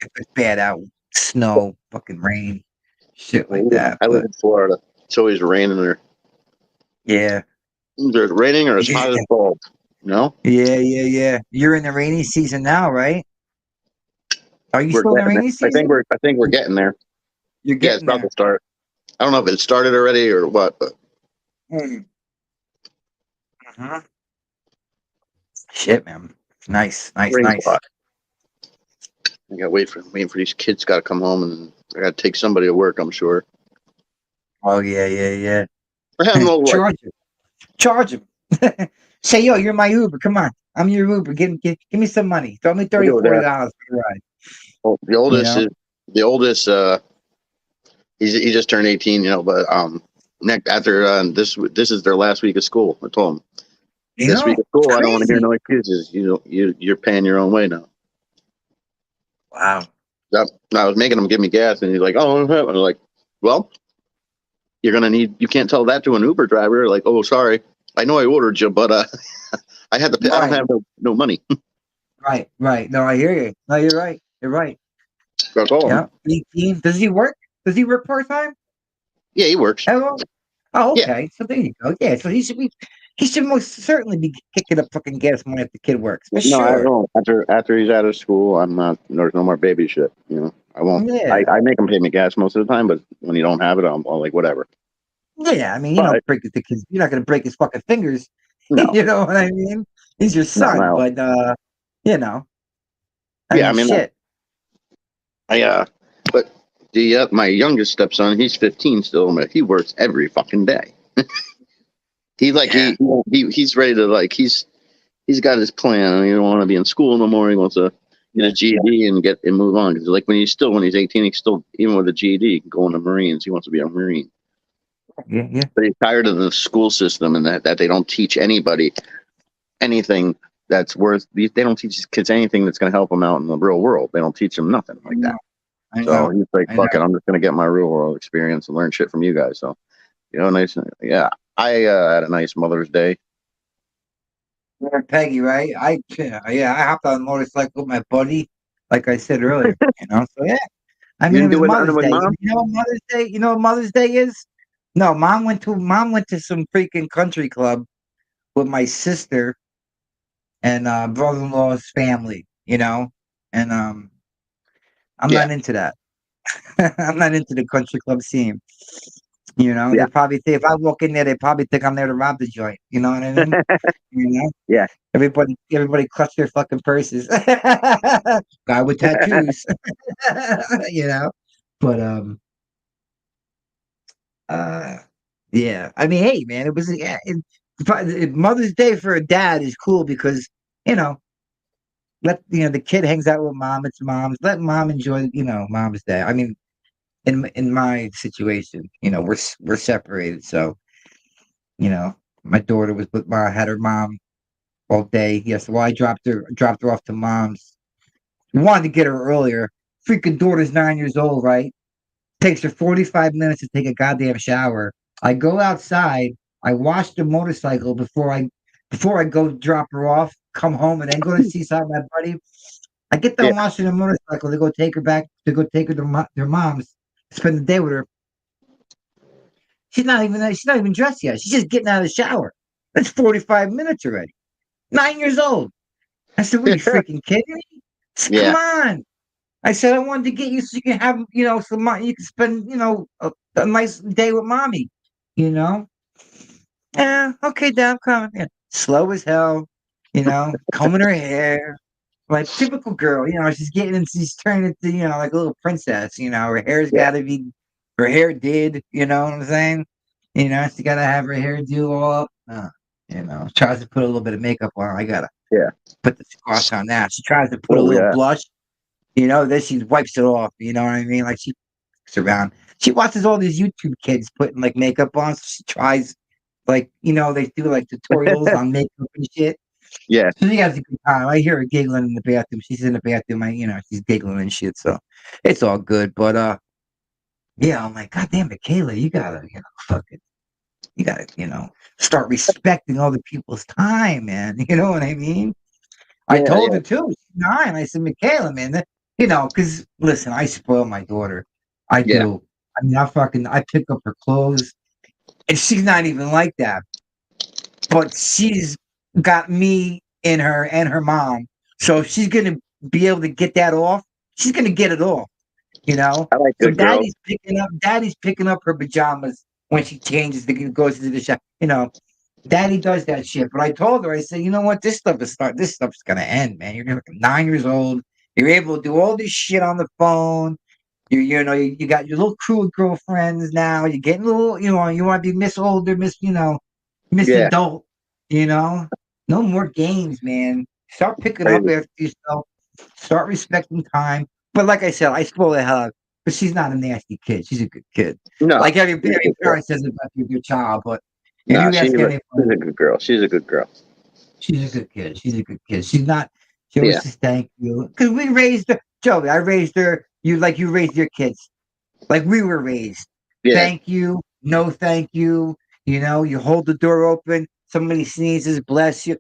if it's bad out, snow, fucking rain, shit like that. I live But in Florida. It's always raining there. yeah. Either it's raining or it's hot as Yeah. balls. No, Yeah. You're in the rainy season now, right? Are you we're still in the getting there. rainy season? I think we're getting there. You're Yeah, it's getting about to there. start. I don't know if it started already or what, but Mm. Mhm. Shit, man. rain's a Nice. lot. I gotta waiting for these kids. Got to come home, and I got to take somebody to work. I'm sure. Oh yeah. We're having a little like Charge him. Say, yo, you're my Uber. Come on, I'm your Uber. Give me some money. Throw me I 30 do with that. $40 for the ride. Well, You know? the oldest. He just turned 18. But next after this is their last week of school. I told him this week of It's school. I don't want to hear crazy. no excuses. You're paying your own way now. Wow. Yep. I was making him give me gas, and he's like, "Oh," and I was like, "Well, you're gonna need. You can't tell that to an Uber driver. Like, oh, sorry, I know I ordered you, but I had to pay. I don't Right. have no money." Right. No, I hear you. No, you're right. You're right. That's all. Yeah. 18. Does he work? Does he work part time? Yeah, he works. Hello. Oh, Yeah. okay. So there you go. Yeah. So he should most certainly be kicking up fucking gas money if the kid works for No, I sure. won't. After he's out of school, I'm not. There's no more baby shit. I won't. Yeah. I make him pay me gas most of the time, but when you don't have it, I'm like whatever. Yeah. I mean, you But don't break the kid's. You're not going to break his fucking fingers. no, You know what I mean? He's your son, no. but you know, I Yeah, I mean, mean, shit. but the my youngest stepson, he's 15 still, but he works every fucking day. He like Yeah. he's ready to he's got his plan. He don't want to be in school no more. He wants to get a GED and move on. Because like when he's 18, he's still even with a GED, he can go in the Marines. He wants to be a Marine, Yeah. but he's tired of the school system and that they don't teach anybody anything that's worth. They don't teach kids anything that's going to help them out in the real world. They don't teach them nothing I like that. know. I So know. he's like, I know. "Fuck it, I'm just going to get my real world experience and learn shit from you guys." So nice. Yeah, I had a nice Mother's Day. Peggy, right? I hopped on a motorcycle with my buddy, like I said earlier. So yeah. I You mean, it didn't was do it nothing Mother's with Day. mom? You know what Mother's Day? You know what Mother's Day is? No, mom went to some freaking country club with my sister and brother-in-law's family, and I'm Yeah, not into that. I'm not into the country club scene. yeah, They probably think if I walk in there, they probably think I'm there to rob the joint. You know what I mean? You know, yeah. everybody clutch their fucking purses. Guy with tattoos. you know, but uh, yeah. I mean, hey, man, it was Mother's Day for a dad is cool because you know the kid hangs out with mom. It's mom's. Let mom enjoy Mom's Day. I mean, in my situation, we're separated, so my daughter was with had her mom all day. Yes, well, I dropped her off to mom's. Wanted to get her earlier. Freaking daughter's 9 years old, right? Takes her 45 minutes to take a goddamn shower. I go outside. I wash the motorcycle before I go drop her off. Come home and then go to Seaside with my buddy. I get Yeah. done washing the motorcycle to go take her back to go take her to their mom's. Spend the day with her. She's not even dressed yet. She's just getting out of the shower. That's 45 minutes already. 9 years old. I said, "What are you freaking kidding me? Come Yeah. on." I said, "I wanted to get you so you can have, some money. You can spend, a nice day with mommy, you know." Yeah, okay, Dad, I'm coming. Yeah. Slow as hell, combing her hair, like typical girl. She's turning into, like a little princess. Her hair's Yeah. got to be, her hair did. You know what I'm saying? She got to have her hair do all up. Tries to put a little bit of makeup on. I gotta Yeah. put the squash on that. She tries to put a Oh little yeah. blush. Then she wipes it off. You know what I mean? Like she fucks around. She watches all these YouTube kids putting like makeup on. So she tries, like, they do like tutorials on makeup and shit. Yeah. So she has a good time. I hear her giggling in the bathroom. She's in the bathroom. She's giggling and shit. So it's all good. But yeah, I'm like, God damn it, Kayla, you gotta, fucking, you gotta, start respecting other people's time, man. You know what I mean? I Yeah. told Yeah. her too. She's 9. I said, Michaela, man, because listen, I spoil my daughter. I Yeah. do. I pick up her clothes, and she's not even like that. But she's got me in her and her mom, so if she's gonna be able to get that off, she's gonna get it off. You know. I like So good girls. Daddy's picking up her pajamas when she changes to goes to the shop. Daddy does that shit. But I told her, I said, you know what? This stuff's gonna end, man. You're 9 years old. You're able to do all this shit on the phone. You got your little crew of girlfriends now. You're getting a little, you want to be Miss Older, Miss Yeah. Adult, you know? No more games, man. Start picking up Crazy. after yourself. Start respecting time. But like I said, I spoil the hell out. But she's not a nasty kid. She's a good kid. No. Like every She's a good girl. parent says about your child, but if Nah, you ask she's anyone, a good girl. She's a good girl. she's a good kid. She's a good kid. She's not. She always Yeah. says thank you because we raised her, Joey. I raised her. You raised your kids, like we were raised. Yeah. Thank you. No, thank you. You hold the door open. Somebody sneezes. Bless you.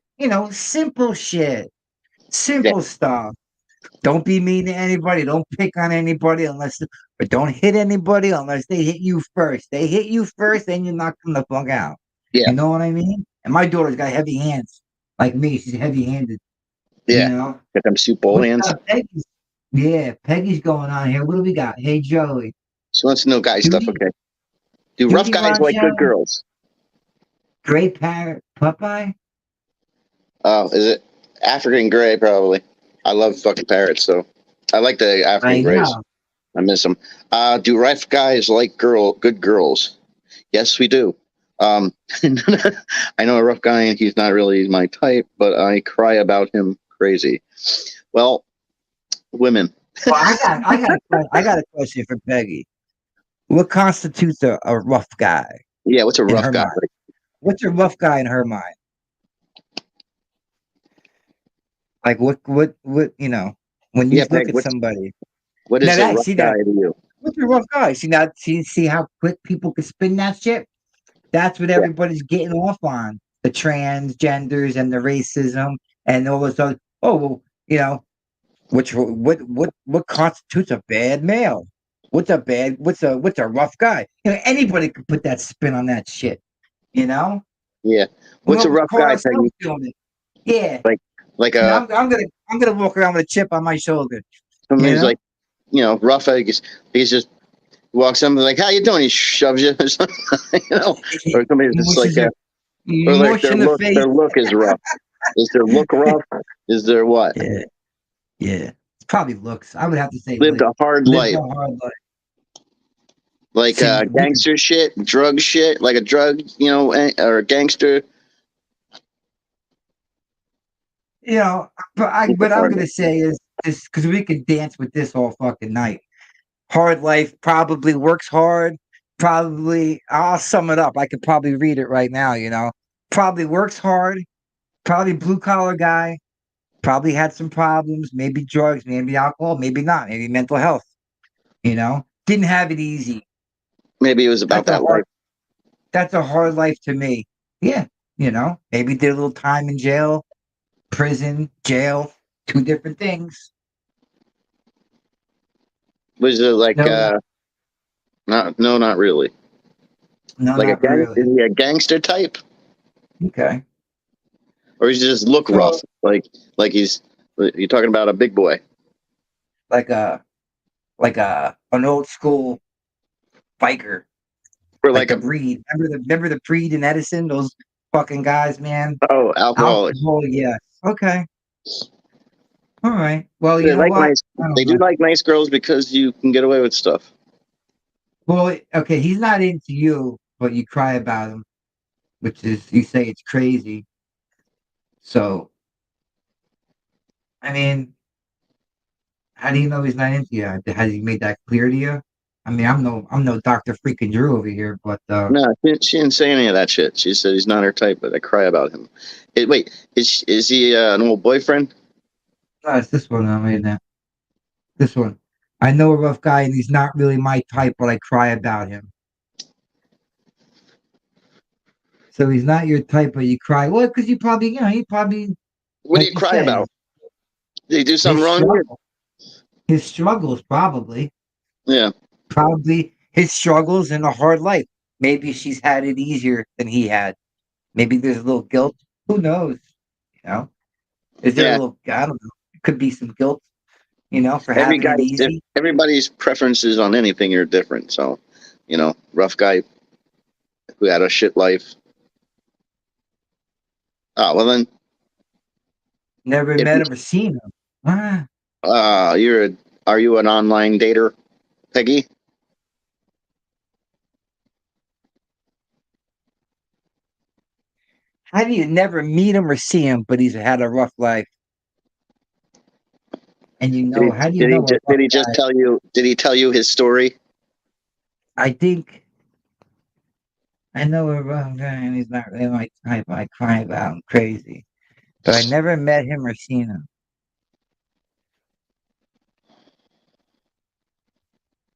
Simple shit. Yeah. Simple stuff. Don't be mean to anybody. Don't pick on anybody but don't hit anybody unless they hit you first. They hit you first, then you knock them the fuck out. Yeah. You know what I mean? And my daughter's got heavy hands, like me. She's heavy-handed. You Yeah. know. Got them soup bowl What's hands. up, Peggy? Yeah, Peggy's going on here. What do we got? Hey, Joey. She wants to know guy stuff. Duty, Okay. Do rough Duty guys like good Roncho, girls? Gray Parrot, Popeye. Oh, is it African gray? Probably. I love fucking parrots, so I like the African I grays. know. I miss them. Do rough guys like good girls? Yes, we do. Um, I know a rough guy, and he's not really my type, but I cry about him crazy. Well, women. Well, I got a question for Peggy. What constitutes a rough guy Yeah, what's a in rough her guy? mind? What's a rough guy in her mind? Like when you Yeah, look Peg. at somebody. What Now is a that rough see guy that to you? what's a rough guy? See how quick people can spin that shit? That's what Yeah, everybody's getting off on. The transgenders and the racism and all this other well, what constitutes a bad male? What's a rough guy? Anybody could put that spin on that shit, you know? yeah. We What's a almost rough caught guy, ourselves Peggy? doing it. Yeah. Like a I'm gonna walk around with a chip on my shoulder, somebody you who's know? like rough. He's just walks up and like, "How you doing?" He shoves you, or something, or somebody's just like, or like Mush in the face. their look is rough. Is their look rough? Is there what? Yeah, yeah. It's probably looks. I would have to say Lived a hard lived a life, hard life. like See, we could, gangster shit, drug shit, like a drug, or a gangster. you know, but Lived a what I'm hard gonna life. say is because we could dance with this all fucking night. hard life, probably works hard, probably, I'll sum it up. I could probably read it right now, probably works hard, probably blue collar guy, probably had some problems, maybe drugs, maybe alcohol, maybe not, maybe mental health, didn't have it easy. Maybe it was about That's a that life. hard life to me. Yeah. Maybe did a little time in jail, prison, jail, two different things. Was it like No, not really. no, Like a not gang? really. Is he a gangster type, Okay. or does he just look So rough? Like he's you're talking about a big boy, like an old school biker, or like like the a Breed. Remember the Breed and Edison? Those fucking guys, man. alcoholic? Alcohol, yes. Okay. All right. Well, you They know like what? nice. I don't They do know. like nice girls because you can get away with stuff. Well, okay, he's not into you, but you cry about him, which is you say it's crazy. So, I mean, how do you know he's not into you? Has he made that clear to you? I mean, I'm no Dr. Freaking Drew over here, but No, she didn't say any of that shit. She said he's not her type, but I cry about him. Wait, is he an old boyfriend? no, it's this one I made that. This one. I know a rough guy and he's not really my type, but I cry about him. So he's not your type, but you cry. Well, because you probably, What do like you you cry said, about? Did he do his something wrong here? struggle, his struggles, probably, Yeah, probably his struggles in a hard life. Maybe she's had it easier than he had. Maybe there's a little guilt. Who knows? You know, is there a yeah. little? I don't know. It could be some guilt, for Every having it guy's easy. everybody's preferences on anything are different. So, rough guy who had a shit life. Ah, well then, Never if met him or seen him. Ah, you're are you an online dater, Peggy? how do you never meet him or see him, but he's had a rough life? And how do you know a Did rough he just guy? tell you? Did he tell you his story? I think I know a rough guy, and he's not really my type. I cry about him crazy, but I never met him or seen him.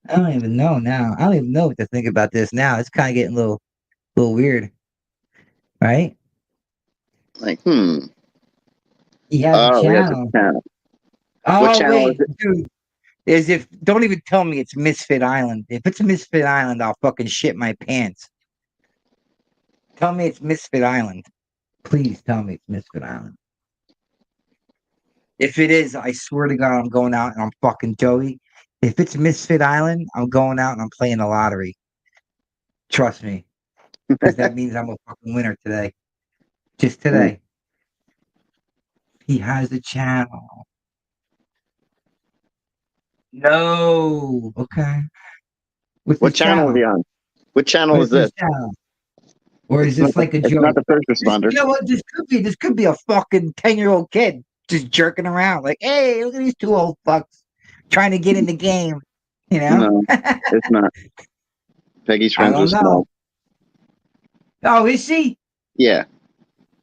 I don't even know now. I don't even know what to think about this now. It's kind of getting little weird, right? Like, He has a oh, he has a channel. channel. What Oh channel is wait, it? dude. As if don't even tell me it's Misfit Island. If it's Misfit Island, I'll fucking shit my pants. Tell me it's Misfit Island. Please tell me it's Misfit Island. If it is, I swear to God, I'm going out and I'm fucking Joey. If it's Misfit Island, I'm going out and I'm playing the lottery. Trust me, because that means I'm a fucking winner today. Just Hmm. today. He has a channel. No. Okay. What's What his channel is channel? he on? What channel is What's this? his channel? Or is this like a It's not joke? the first This, responder. you know what? This could be a fucking 10-year-old kid just jerking around. Like, hey, look at these two old fucks trying to get in the game. You know? No, it's not. Peggy's I friends don't with know. Small. Oh, is she? Yeah,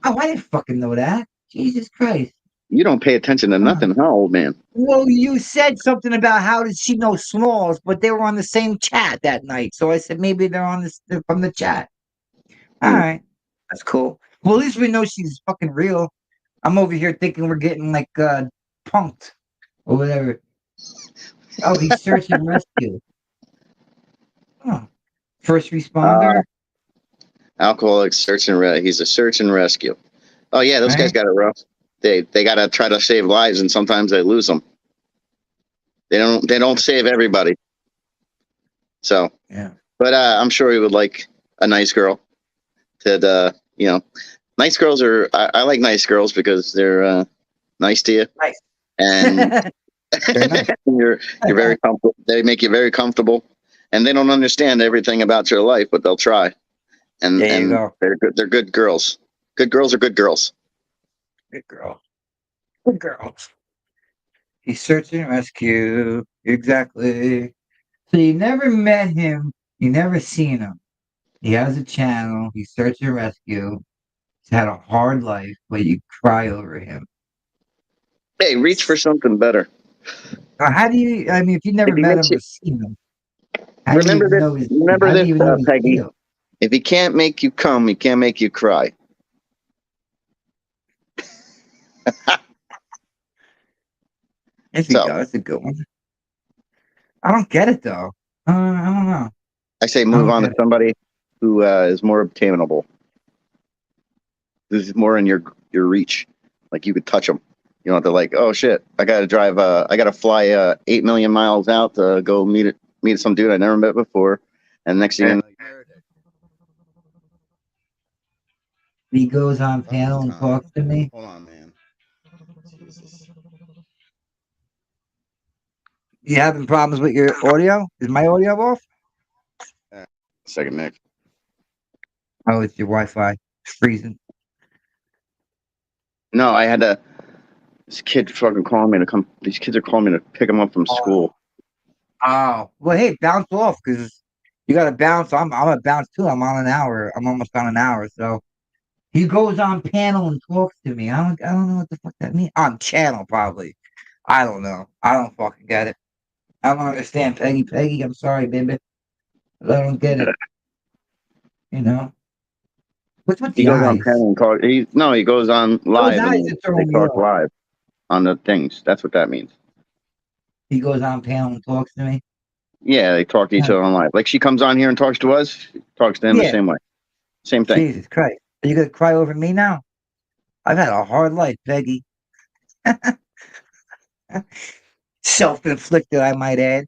Oh, I didn't fucking know that. Jesus Christ. you don't pay attention to Huh. nothing, huh, old man? Well, you said something about how did she know Smalls, but they were on the same chat that night. So I said maybe they're from the chat. All Hmm. right. That's cool. Well, at least we know she's fucking real. I'm over here thinking we're getting like punked or whatever. Oh, he's search and rescue. Oh, first Uh, responder, Alcoholic search and he's a search and rescue. Oh yeah, those guys right? got it rough. They got to try to save lives, and sometimes they lose them. They don't save everybody. So, Yeah. but I'm sure he would like a nice girl. That nice girls are. I like nice girls because they're nice to you, Nice. and They're nice. you're very comfortable. They make you very comfortable, and they don't understand everything about your life, but they'll try. And There you and go. they're good. They're good girls. Good girls are good girls. Good girl. Good girl. He's search and rescue. Exactly. So you never met him. You never seen him. He has a channel. He's search and rescue. He's had a hard life, but you cry over him. Hey, reach for something better. How do you? I mean, if you never If he met makes him you or seen him, how do you remember even this, know his? remember How do this, you even know his Peggy. deal? If he can't make you come, he can't make you cry. There you So go. That's a good one. I don't get it though. I don't know. I say I move don't on to get it. somebody who is more obtainable. This is more in your reach. Like you could touch them. You don't have to like, oh shit, I got to drive. I got to fly 8 million miles out to go meet some dude I never met before, and next thing you know, He goes on fucking panel and time. talks to me. Hold on, man. Jesus. You having problems with your audio? Is my audio off? Second, Nick. Oh, it's your Wi-Fi. It's freezing. No, I had to. This kid fucking calling me to come. These kids are calling me to pick them up from school. Oh, well, hey, bounce off because you got to bounce. I'm a bounce too. I'm on an hour. I'm almost on an hour. So he goes on panel and talks to me. I don't know what the fuck that means. On channel probably. I don't know. I don't fucking get it. I don't understand, Peggy. Peggy, I'm sorry, baby. I don't get it. You know what's with He the goes on eyes? panel and talk. He goes on Those live eyes and are they throwing me talk off. live on the things. That's what that means. He goes on panel and talks to me. Yeah, they talk to each Yeah. other on live. Like she comes on here and talks to us, she talks to him the Yeah. same way. Same thing. Jesus Christ. Are you gonna cry over me now? I've had a hard life, Peggy. Self-inflicted, I might add.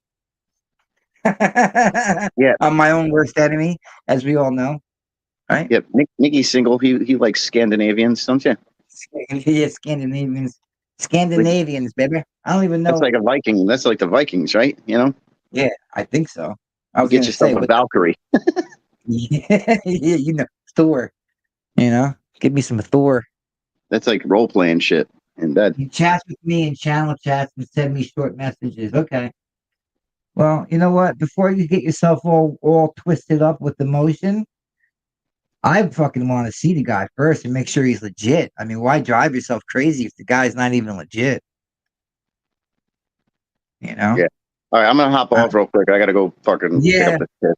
Yeah, I'm my own worst enemy, as we all know, right? yeah. Nicky's single. He likes Scandinavians, don't you? Yeah, Scandinavians. Like Scandinavians, baby. I don't even that's know. like a Viking. That's like the Vikings, right? You know, Yeah, I think so. I you was get gonna yourself say a what Valkyrie. yeah, Thor, give me some Thor. That's like role playing shit in bed. You chat with me in channel chats and send me short messages. Okay. Well, you know what? Before you get yourself all twisted up with emotion, I fucking want to see the guy first and make sure he's legit. I mean, why drive yourself crazy if the guy's not even legit? You know? Yeah. All right, I'm gonna hop Uh, off real quick. I gotta go fucking pick up yeah, this kid.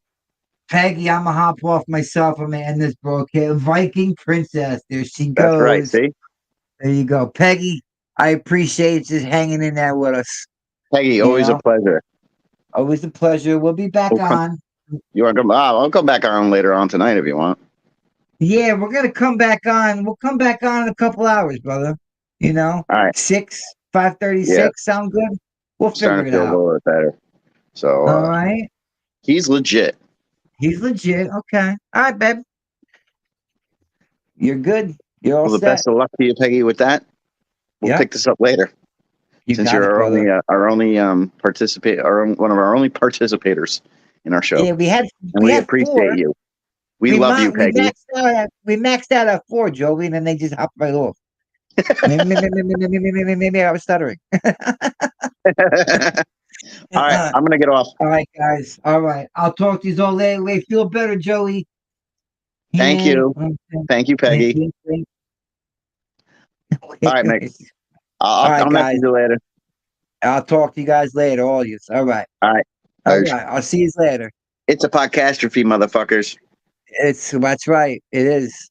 Peggy, I'm gonna hop off myself. I'm gonna end this broadcast. Viking princess, there she That's right. goes. See, There you go, Peggy. I appreciate you hanging in there with us. Peggy, You always a know, pleasure. always a pleasure. We'll be back We'll come, on. you want to come? I'll come back on later on tonight if you want. Yeah, we're gonna come back on. We'll come back on in a couple hours, brother. You know, All right. Yeah, 5:36. Sound good? We'll starting figure to it feel a out. little bit better. So All right. he's legit. He's legit. Okay. All right, babe. You're good. You're all Well, the set. best of luck to you, Peggy, with that. We'll Yep. pick this up later You since got you're it, brother. our only participate, one of our only participators in our show, Yeah, and we we had appreciate four. you. We love you, We Peggy. maxed out at four, Joey, and then they just hopped right off. Maybe I was stuttering. All right, I'm gonna get off. All right, guys. All right. I'll talk to you all later. Wait, feel better, Joey. Thank Yeah. you. Thank you, Peggy. All right, Nick. All right, I'll message guys. you later. I'll talk to you guys later, all you. All right. All right. All right. I'll see you later. It's a podcastrophy, motherfuckers. That's right. It is.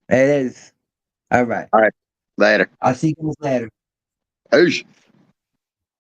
It is. All right. All right. Later. I'll see you guys later. Oosh.